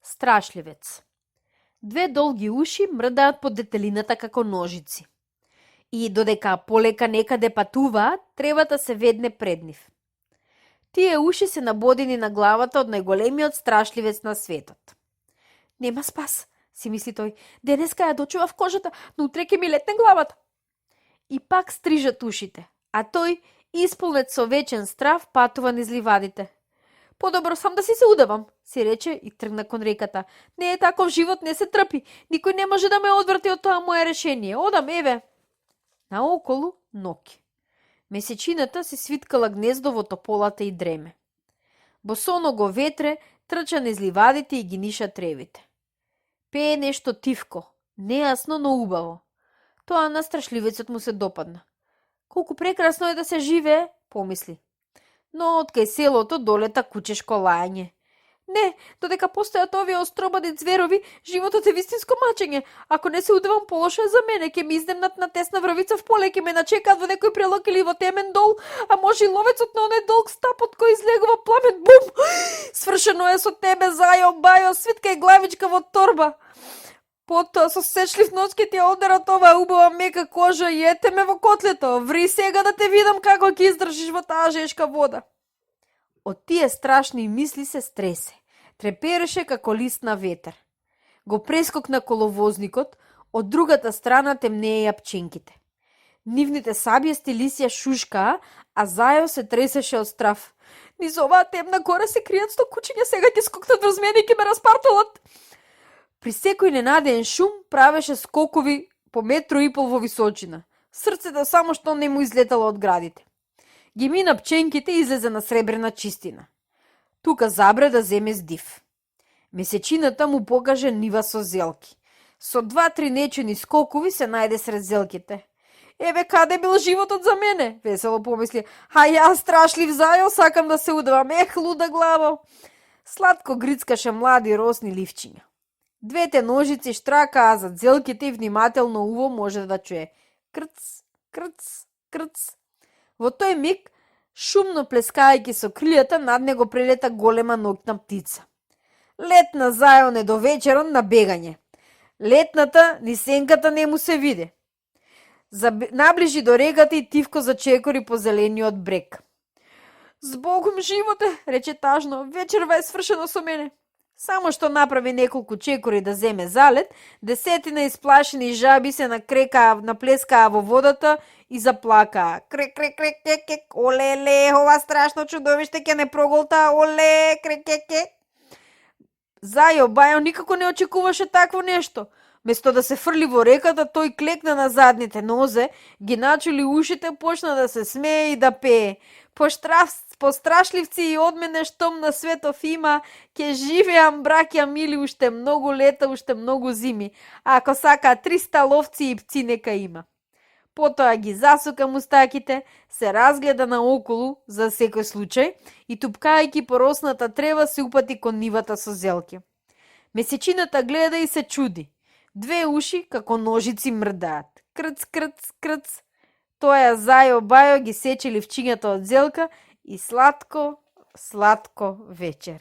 Страшливец. Две долги уши мрдаат по детелината како ножици. И додека полека некаде патуваат, треба да се ведне пред нив. Тие уши се набодени на главата од најголемиот страшливец на светот. Нема спас, си мисли тој. Денеска ја дочував кожата, но утре ќе ми летне главата. И пак стрижат ушите, а тој, исполнет со вечен страв, патува низ ливадите. Подобро сам да си се удавам, си рече и тргна кон реката. Не е таков живот, не се трпи. Никој не може да ме одврати од тоа мое решение. Одам, еве. Наоколу ноќ. Месечината си свиткала гнездо во тополата и дреме. Босоного ветре трча низ ливадите и ги ниша тревите. Пее нешто тивко, нејасно, но убаво. Тоа на страшливецот му се допадна. Колку прекрасно е да се живее, помисли. Но од кај селото долета кучешко лајање. Не, додека постојат овие остробади зверови, животот е вистинско мачење. Ако не се удавам, полошо е за мене. Ке ми издемнат на тесна врвица в поле, ке ме начекаат во некој прелок или во темен дол, а може и ловецот на оној долг стап од кој излегува пламен. Бум! Свршено е со тебе, зајо, бајо, свитка и главичка во торба. Потоа со сечлив нос ке ти ја одерат оваа убава мека кожа и ете ме во котлето. Ври сега да те видам како ќе издржиш во таа жешка вода. Од тие страшни мисли се стресе. Трепереше како лист на ветер. Го прескокна коловозникот, од другата страна темнееја пченките. Нивните сабјести лисја шушкаа, а зајо се тресеше од страв. Низ оваа темна гора се кријат 100 кучиња, сега ќе скокнат врз мене и ќе ме распарталат. При секој ненадеен шум правеше скокови по 1,5 метра во височина. Срцето само што не му излетало од градите. Ги мина пченките и излезе на сребрена чистина. Тука забре да земе здив. Месечината му покаже нива со зелки. Со 2-3 нечени скокови се најде сред зелките. Еве каде бил животот за мене, весело помисли. А јас страшлив зајо, сакам да се удавам, луда главо. Сладко грицкаше млади росни ливчиња. Двете ножици штракаа зад зелките и внимателно уво може да чуе крц, крц, крц. Во тој миг, шумно плескајќи со крилјата, над него прелета голема ноќна птица. Летна зајо не до вечерон на бегање. Летната ни сенката не му се виде. Наближи до реката и тивко зачекори по зелениот брег. Збогум животе, рече тажно, вечерва е свршено со мене. Само што направи неколку чекори да земе залет, десетина исплашени жаби се накрекаа, наплескаа во водата и заплакаа. Крек, крек, крек, крек, крек, олеле, ова страшно чудовиште ќе не проголта, оле, крек, крек, крек. Зајо Бајо никако не очекуваше такво нешто. Место да се фрли во реката, тој клекна на задните нозе, ги начули ушите, почна да се смее и да пее. Пострашливци и од мене штом на светов има, ќе живеам, браќа мили, уште многу лета, уште многу зими. А ако сака 300 ловци и пци нека има. Потоа ги засука мустаките, се разгледа наоколу за секој случај и тупкајќи по росната трева се упати кон нивата со зелки. Месечината гледа и се чуди. Две уши како ножици мрдаат. Крц, крц, крц. Тоа зајо Бајо ги сече ливчињата од зелка и сладко, сладко вечер.